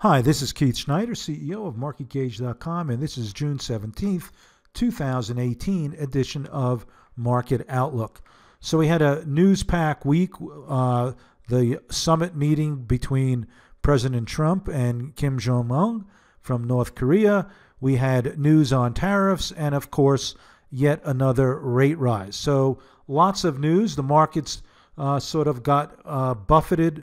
Hi, this is Keith Schneider, CEO of MarketGauge.com, and this is June 17th, 2018 edition of Market Outlook. So we had a news pack week, the summit meeting between President Trump and Kim Jong-un from North Korea. We had news on tariffs and, of course, yet another rate rise. So lots of news. The markets sort of got buffeted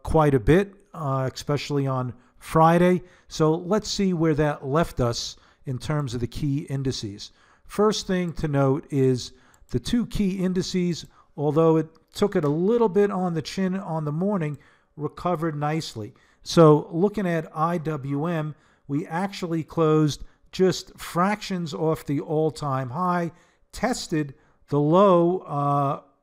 quite a bit, especially on Friday. So let's see where that left us in terms of the key indices. First thing to note is the two key indices, although it took it a little bit on the chin on the morning, recovered nicely. So looking at IWM, we actually closed just fractions off the all-time high, tested the low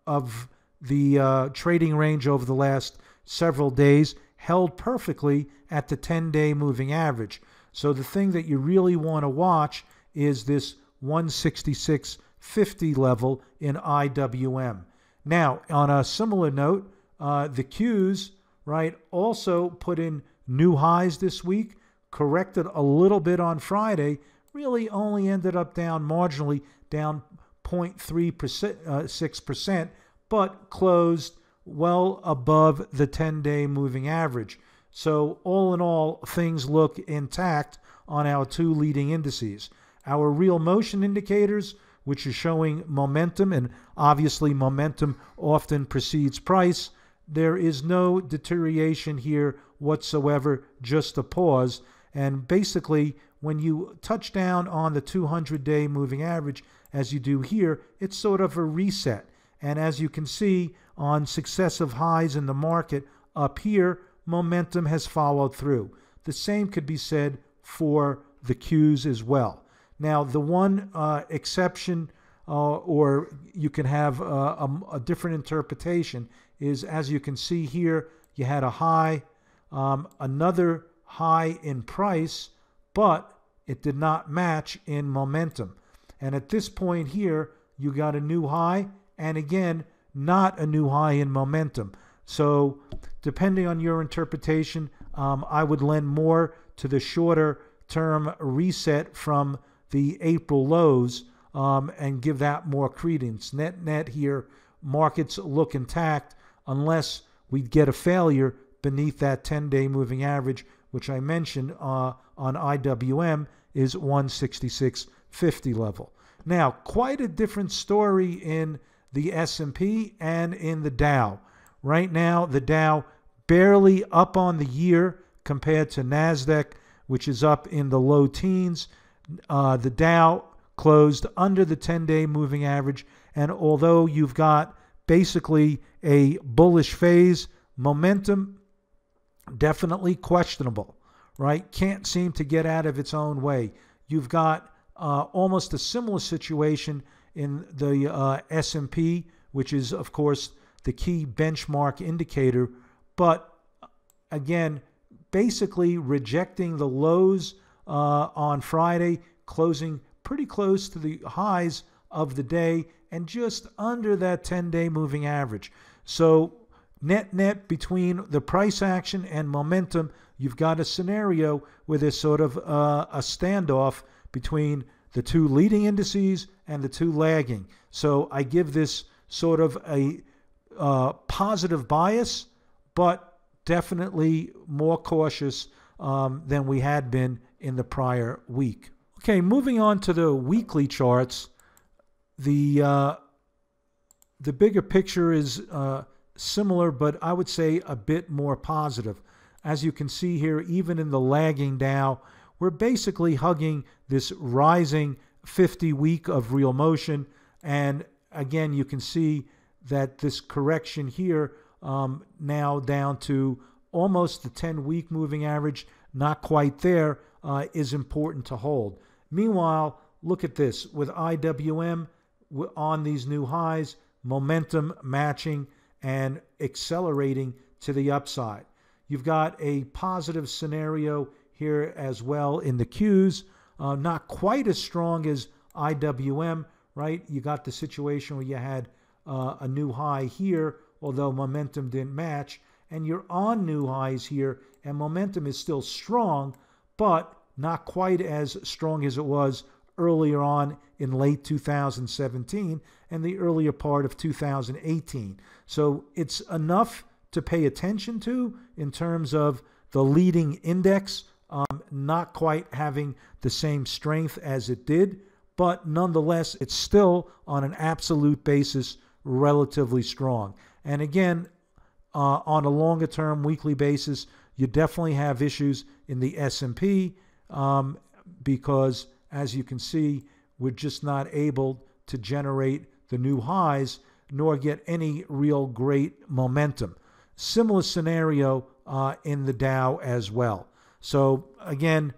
of the trading range over the last several days, held perfectly at the 10-day moving average. So the thing that you really want to watch is this 166.50 level in IWM. Now, on a similar note, the Qs, right, also put in new highs this week, corrected a little bit on Friday, really only ended up down marginally, down 0.36%, but closed well above the 10-day moving average. So all in all, things look intact on our two leading indices. Our real motion indicators, which is showing momentum, and obviously momentum often precedes price, there is no deterioration here whatsoever, just a pause. And basically, when you touch down on the 200-day moving average, as you do here, it's sort of a reset. And as you can see, on successive highs in the market up here, momentum has followed through. The same could be said for the Qs as well. Now, the one exception, or you can have a different interpretation, is as you can see here, you had a high, another high in price, but it did not match in momentum. And at this point here, you got a new high, and again, not a new high in momentum. So depending on your interpretation, I would lend more to the shorter term reset from the April lows and give that more credence. Net here, markets look intact unless we get a failure beneath that 10-day moving average, which I mentioned on IWM is 166.50 level. Now, quite a different story in the S&P and in the Dow. Right now, the Dow barely up on the year compared to NASDAQ, which is up in the low teens. The Dow closed under the 10-day moving average, and although you've got basically a bullish phase, momentum definitely questionable, right? Can't seem to get out of its own way. You've got almost a similar situation in the S&P, which is, of course, the key benchmark indicator, but again, basically rejecting the lows on Friday, closing pretty close to the highs of the day and just under that 10-day moving average. So net between the price action and momentum, you've got a scenario where there's sort of a standoff between the two leading indices and the two lagging. So I give this sort of a positive bias, but definitely more cautious than we had been in the prior week. Okay, moving on to the weekly charts, the bigger picture is similar, but I would say a bit more positive. As you can see here, even in the lagging Dow, we're basically hugging this rising 50 week of real motion. And again, you can see that this correction here now down to almost the 10-week moving average, not quite there, is important to hold. Meanwhile, look at this. With IWM on these new highs, momentum matching and accelerating to the upside. You've got a positive scenario here as well in the Qs, not quite as strong as IWM, right? You got the situation where you had a new high here, although momentum didn't match, and you're on new highs here and momentum is still strong, but not quite as strong as it was earlier on in late 2017 and the earlier part of 2018. So it's enough to pay attention to in terms of the leading index not quite having the same strength as it did, but nonetheless, it's still on an absolute basis relatively strong. And again, on a longer term weekly basis, you definitely have issues in the S&P because, as you can see, we're just not able to generate the new highs nor get any real great momentum. Similar scenario in the Dow as well. So again,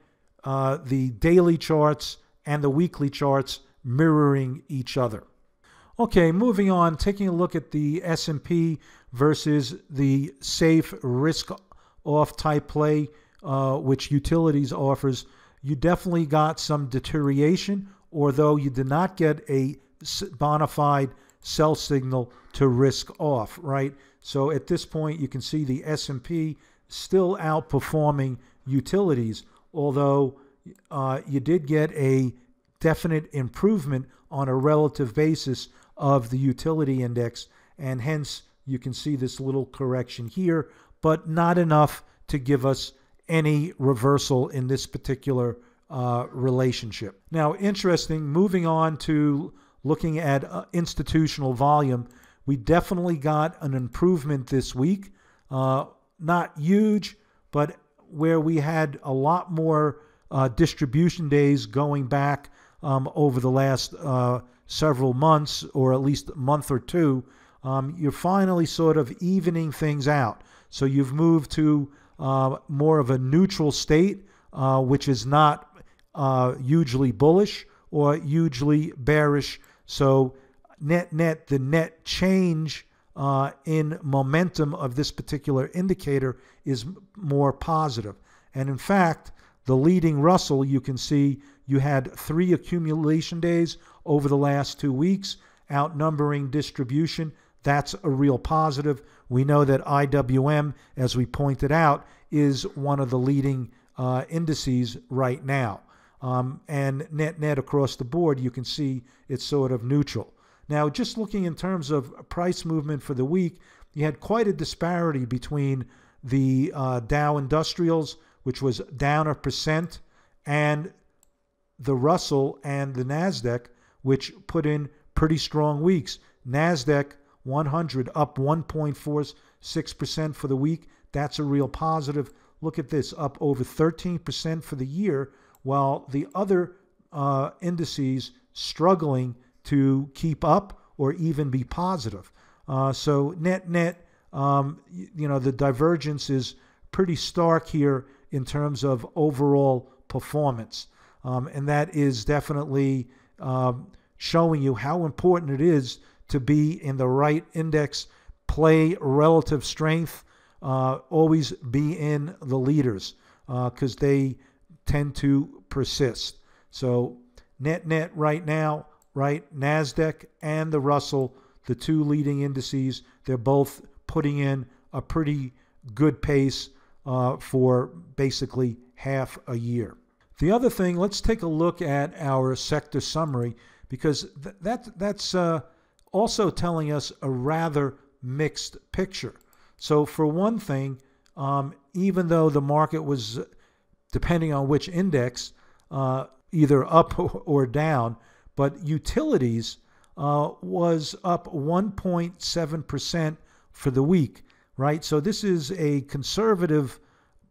the daily charts and the weekly charts mirroring each other. Okay, moving on, taking a look at the S&P versus the safe risk-off type play, which utilities offers. You definitely got some deterioration, although you did not get a bona fide sell signal to risk off, right? So at this point, you can see the S&P still outperforming utilities, although you did get a definite improvement on a relative basis of the utility index, and hence you can see this little correction here, but not enough to give us any reversal in this particular relationship. Now, interesting, moving on to looking at institutional volume, we definitely got an improvement this week. Not huge, but where we had a lot more distribution days going back over the last several months, or at least a month or two, you're finally sort of evening things out. So you've moved to more of a neutral state, which is not hugely bullish or hugely bearish. So net, the net change in momentum of this particular indicator is more positive. And in fact, the leading Russell, you can see you had 3 accumulation days over the last 2 weeks, outnumbering distribution. That's a real positive. We know that IWM, as we pointed out, is one of the leading indices right now. And net across the board, you can see it's sort of neutral. Now, just looking in terms of price movement for the week, you had quite a disparity between the Dow Industrials, which was down 1%, and the Russell and the NASDAQ, which put in pretty strong weeks. NASDAQ 100 up 1.46% for the week. That's a real positive. Look at this, up over 13% for the year, while the other indices struggling to keep up or even be positive. So net, the divergence is pretty stark here in terms of overall performance. And that is definitely showing you how important it is to be in the right index, play relative strength, always be in the leaders because they tend to persist. So net right now, right, NASDAQ and the Russell, the 2 leading indices, they're both putting in a pretty good pace for basically half a year. The other thing, let's take a look at our sector summary, because that's also telling us a rather mixed picture. So for one thing, even though the market was, depending on which index, either up or down, but utilities was up 1.7% for the week, right? So this is a conservative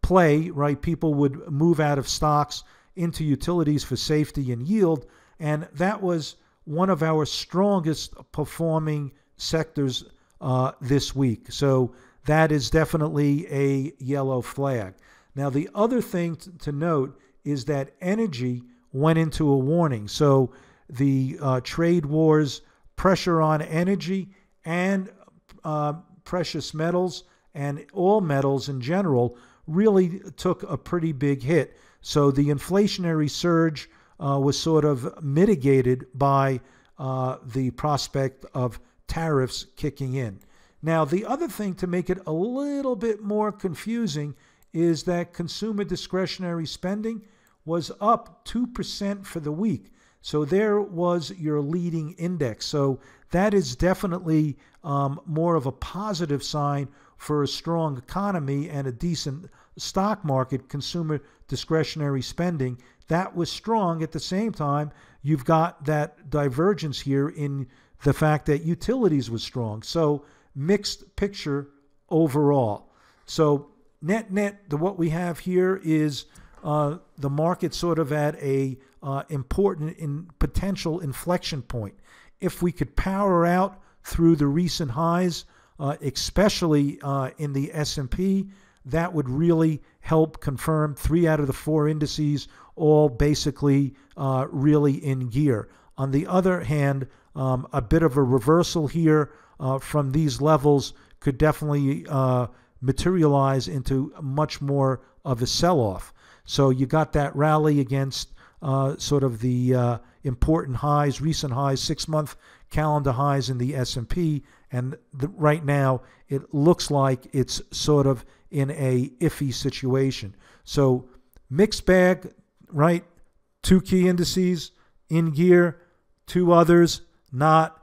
play, right? People would move out of stocks into utilities for safety and yield, and that was one of our strongest performing sectors this week. So that is definitely a yellow flag. Now, the other thing to note is that energy went into a warning. So the trade wars, pressure on energy and precious metals and all metals in general really took a pretty big hit. So the inflationary surge was sort of mitigated by the prospect of tariffs kicking in. Now, the other thing to make it a little bit more confusing is that consumer discretionary spending was up 2% for the week. So there was your leading index. So that is definitely more of a positive sign for a strong economy and a decent stock market. Consumer discretionary spending, that was strong. At the same time, you've got that divergence here in the fact that utilities was strong. So mixed picture overall. So net, what we have here is the market sort of at a important potential inflection point. If we could power out through the recent highs, especially in the S&P, that would really help confirm 3 out of the 4 indices all basically really in gear. On the other hand, a bit of a reversal here from these levels could definitely materialize into much more of a sell-off. So you got that rally against sort of the important highs, recent highs, 6-month calendar highs in the S&P, and right now it looks like it's sort of in a iffy situation. So mixed bag, right? 2 key indices in gear, 2 others not,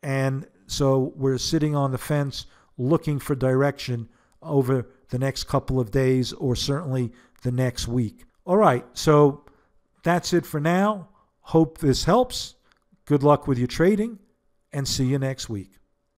and so we're sitting on the fence looking for direction over the next couple of days or certainly the next week. All right, so that's it for now. Hope this helps. Good luck with your trading, and see you next week.